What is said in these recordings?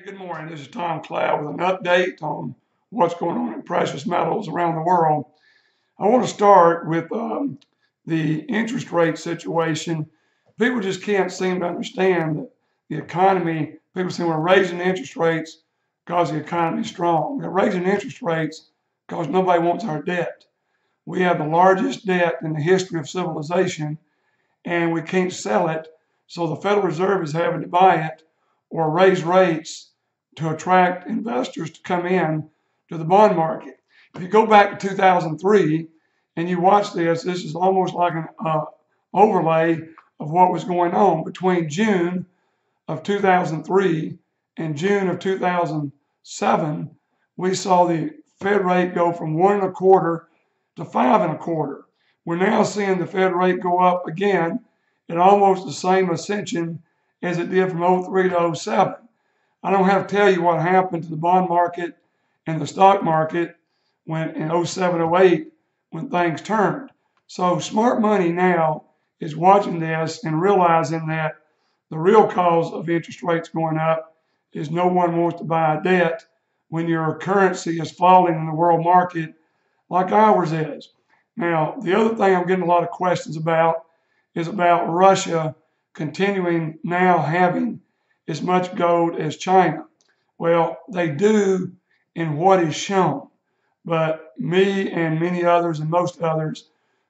Good morning. This is Tom Cloud with an update on what's going on in precious metals around the world. I want to start with the interest rate situation. People just can't seem to understand that the economy. People say we're raising interest rates because the economy is strong. They're raising interest rates because nobody wants our debt. We have the largest debt in the history of civilization, and we can't sell it. So the Federal Reserve is having to buy it or raise rates to attract investors to come in to the bond market. If you go back to 2003 and you watch this, this is almost like an overlay of what was going on between June of 2003 and June of 2007. We saw the Fed rate go from 1.25 to 5.25. We're now seeing the Fed rate go up again at almost the same ascension as it did from 03 to 07. I don't have to tell you what happened to the bond market and the stock market when in 07, 08 when things turned. So smart money now is watching this and realizing that the real cause of interest rates going up is no one wants to buy a debt when your currency is falling in the world market like ours is. Now, the other thing I'm getting a lot of questions about is about Russia continuing now having as much gold as China. Well, they do in what is shown, but me and many others and most others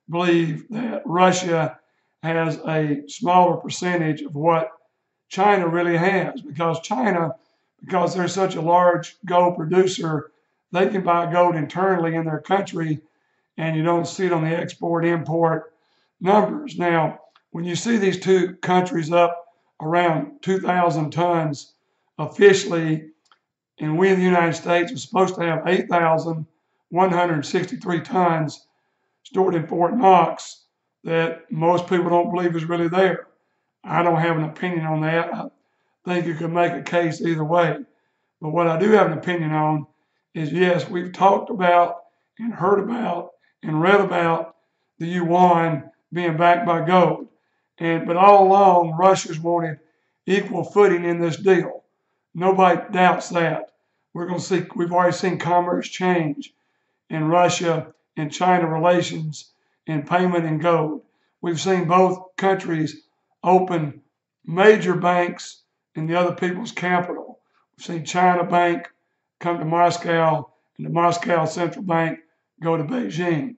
believe that Russia has a smaller percentage of what China really has, because China, because they're such a large gold producer, they can buy gold internally in their country, and you don't see it on the export-import numbers. Now, when you see these two countries up around 2,000 tons officially, and we in the United States are supposed to have 8,163 tons stored in Fort Knox that most people don't believe is really there. I don't have an opinion on that. I think you could make a case either way. But what I do have an opinion on is, yes, we've talked about and heard about and read about the yuan being backed by gold. But all along, Russia's wanted equal footing in this deal. Nobody doubts that. We've already seen commerce change in Russia and China relations in payment in gold. We've seen both countries open major banks in the other people's capital. We've seen China Bank come to Moscow and the Moscow Central Bank go to Beijing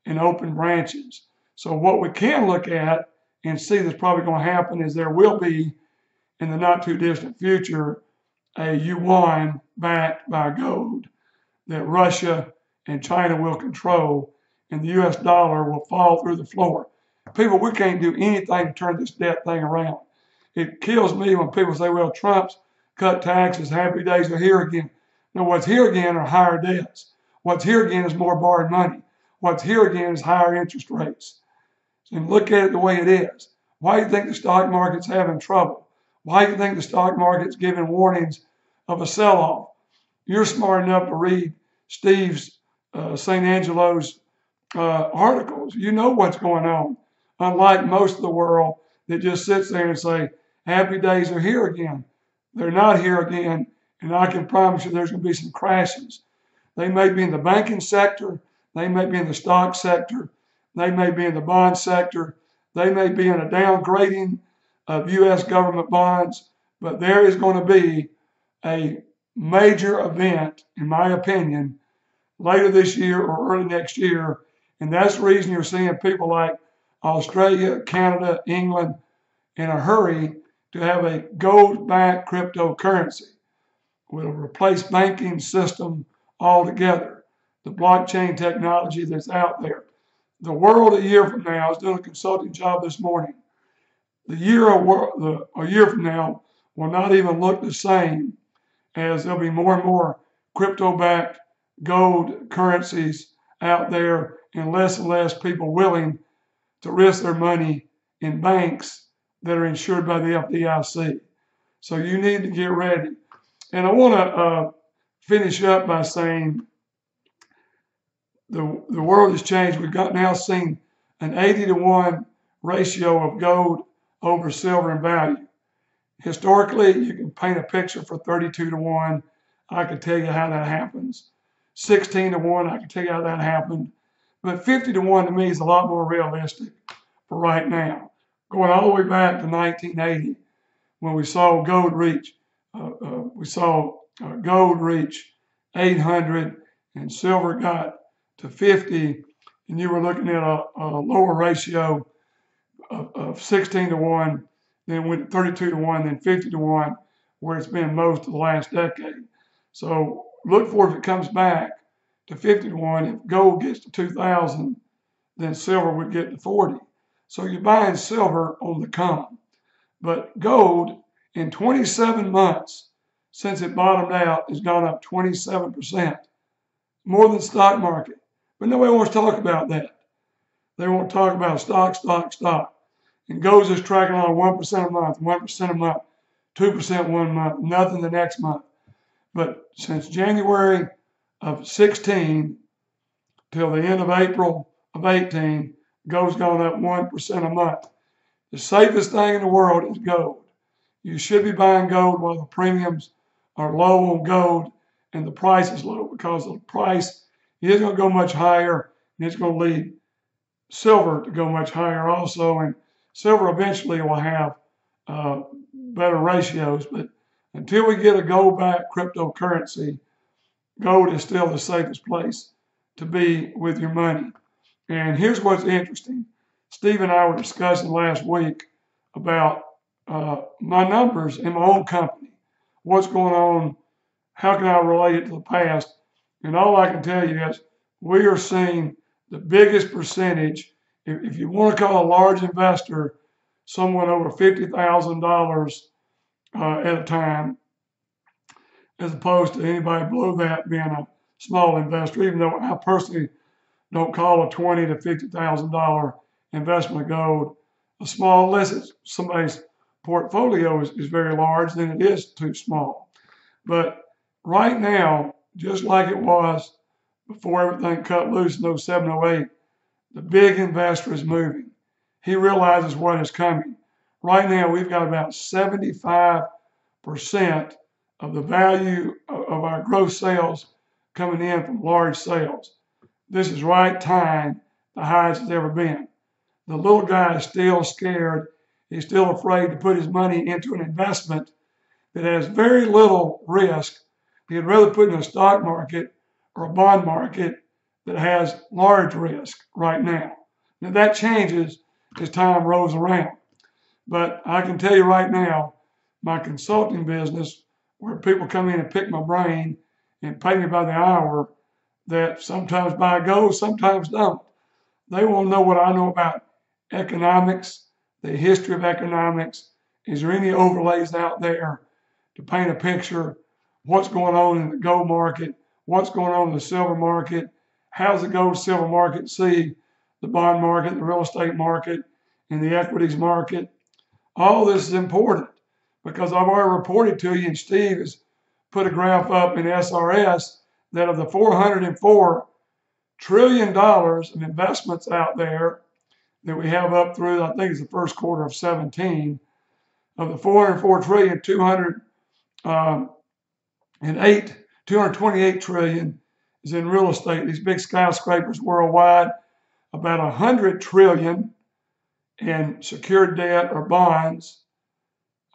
and open branches. So what we can look at and see that's probably going to happen is there will be, in the not too distant future, a yuan backed by gold that Russia and China will control, and the US dollar will fall through the floor. People, we can't do anything to turn this debt thing around. It kills me when people say, well, Trump's cut taxes, happy days are here again. No, what's here again are higher debts. What's here again is more borrowed money. What's here again is higher interest rates. And look at it the way it is. Why do you think the stock market's having trouble? Why do you think the stock market's giving warnings of a sell-off? You're smart enough to read Steve's St. Angelo's articles. You know what's going on. Unlike most of the world that just sits there and say, happy days are here again. They're not here again, and I can promise you there's going to be some crashes. They may be in the banking sector. They may be in the stock sector. They may be in the bond sector. They may be in a downgrading of U.S. government bonds, but there is going to be a major event, in my opinion, later this year or early next year, and that's the reason you're seeing people like Australia, Canada, England in a hurry to have a gold-backed cryptocurrency. Will replace banking system altogether, the blockchain technology that's out there. The world a year from now, I was doing a consulting job this morning. A year from now will not even look the same, as there'll be more and more crypto-backed gold currencies out there and less people willing to risk their money in banks that are insured by the FDIC. So you need to get ready. And I want to finish up by saying the world has changed. We've now seen an 80-to-1 ratio of gold over silver in value. Historically, you can paint a picture for 32 to 1. I can tell you how that happens. 16 to 1, I can tell you how that happened. But 50 to 1 to me is a lot more realistic for right now. Going all the way back to 1980, when we saw gold reach, gold reach 800 and silver got to 50, and you were looking at a lower ratio of 16 to 1, then went to 32 to 1, then 50 to 1, where it's been most of the last decade. So look for if it comes back to 50 to 1. If gold gets to 2,000, then silver would get to 40. So you're buying silver on the come. But gold, in 27 months since it bottomed out, has gone up 27%, more than the stock market. But nobody wants to talk about that. They want to talk about stock. And gold's just tracking on 1% a month, 1% a month, 2% one month, nothing the next month. But since January of 16 till the end of April of 18, gold's gone up 1% a month. The safest thing in the world is gold. You should be buying gold while the premiums are low on gold and the price is low, because the price is going to go much higher, and it's going to lead silver to go much higher also. And silver eventually will have better ratios, but until we get a gold-backed cryptocurrency, gold is still the safest place to be with your money. And here's what's interesting. Steve and I were discussing last week about my numbers in my own company. What's going on? How can I relate it to the past? And all I can tell you is we are seeing the biggest percentage. If you want to call a large investor someone over $50,000 at a time, as opposed to anybody below that being a small investor, even though I personally don't call a $20,000 to $50,000 investment of gold a small, unless somebody's portfolio is very large, then it is too small. But right now, just like it was before everything cut loose in 07, 08, the big investor is moving. He realizes what is coming. Right now, we've got about 75% of the value of our gross sales coming in from large sales. This is right time, the highest it's ever been. The little guy is still scared. He's still afraid to put his money into an investment that has very little risk. He'd rather put in a stock market or a bond market that has large risk right now. Now that changes as time rolls around. But I can tell you right now, my consulting business, where people come in and pick my brain and pay me by the hour, that sometimes buy gold, sometimes don't. They want to know what I know about economics, the history of economics. Is there any overlays out there to paint a picture? What's going on in the gold market? What's going on in the silver market? How's the gold silver market see the bond market, the real estate market, and the equities market? All this is important because I've already reported to you, and Steve has put a graph up in SRS that of the $404 trillion of investments out there that we have up through, I think it's the first quarter of 17, of the 404 trillion, 228 trillion is in real estate. These big skyscrapers worldwide, about 100 trillion in secured debt or bonds,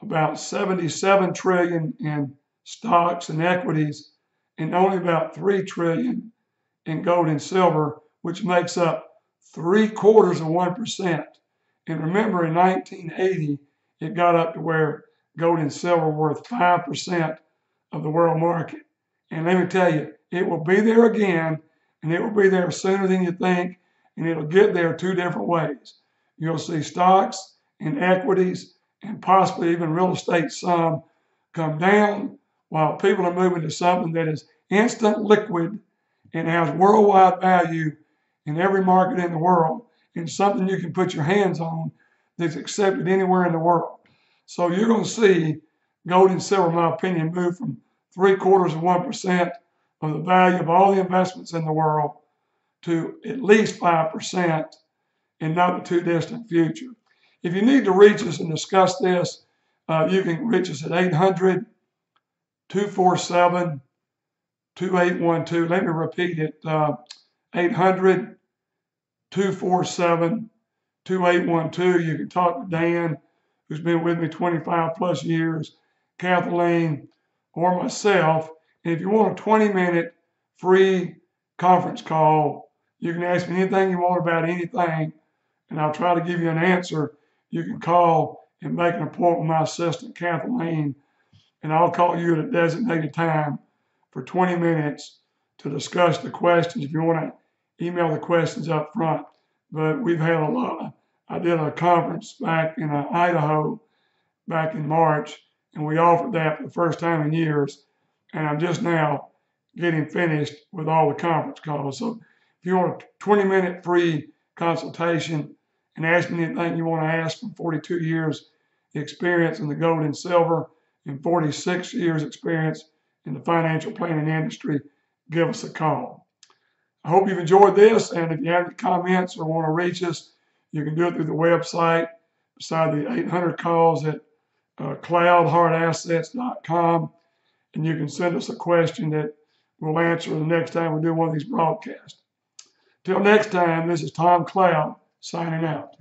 about 77 trillion in stocks and equities, and only about 3 trillion in gold and silver, which makes up 0.75%. And remember, in 1980, it got up to where gold and silver were worth 5% of the world market. And let me tell you, it will be there again, and it will be there sooner than you think, and it'll get there two different ways. You'll see stocks and equities and possibly even real estate some come down, while people are moving to something that is instant liquid and has worldwide value in every market in the world, and something you can put your hands on that's accepted anywhere in the world. So you're going to see gold and silver, in my opinion, move from 0.75% of the value of all the investments in the world to at least 5% in not the too distant future. If you need to reach us and discuss this, You can reach us at 800-247-2812. Let me repeat it. 800-247-2812. You can talk to Dan, who's been with me 25 plus years, Kathleen, or myself. And if you want a 20-minute free conference call, you can ask me anything you want about anything, and I'll try to give you an answer. You can call and make an appointment with my assistant, Kathleen, and I'll call you at a designated time for 20 minutes to discuss the questions if you want to email the questions up front. But we've had a lot. I did a conference back in Idaho back in March, and we offered that for the first time in years. And I'm just now getting finished with all the conference calls. So if you want a 20-minute free consultation and ask me anything you want to ask from 42 years experience in the gold and silver and 46 years experience in the financial planning industry, give us a call. I hope you've enjoyed this, and if you have any comments or want to reach us, you can do it through the website beside the 800 calls at cloudhardassets.com, and you can send us a question that we'll answer the next time we do one of these broadcasts. Till next time, this is Tom Cloud signing out.